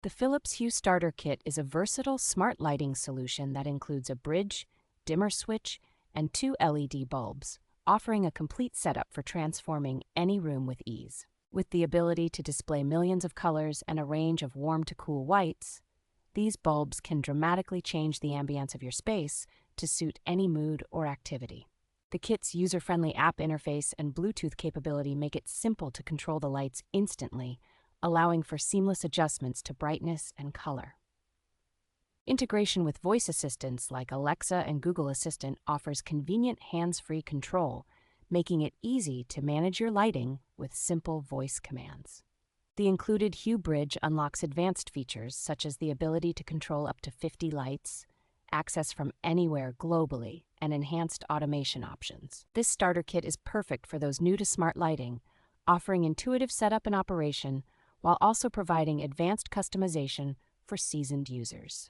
The Philips Hue Starter Kit is a versatile smart lighting solution that includes a bridge, dimmer switch, and two LED bulbs, offering a complete setup for transforming any room with ease. With the ability to display millions of colors and a range of warm to cool whites, these bulbs can dramatically change the ambiance of your space to suit any mood or activity. The kit's user-friendly app interface and Bluetooth capability make it simple to control the lights instantly, allowing for seamless adjustments to brightness and color. Integration with voice assistants like Alexa and Google Assistant offers convenient hands-free control, making it easy to manage your lighting with simple voice commands. The included Hue Bridge unlocks advanced features such as the ability to control up to 50 lights, access from anywhere globally, and enhanced automation options. This starter kit is perfect for those new to smart lighting, offering intuitive setup and operation while also providing advanced customization for seasoned users.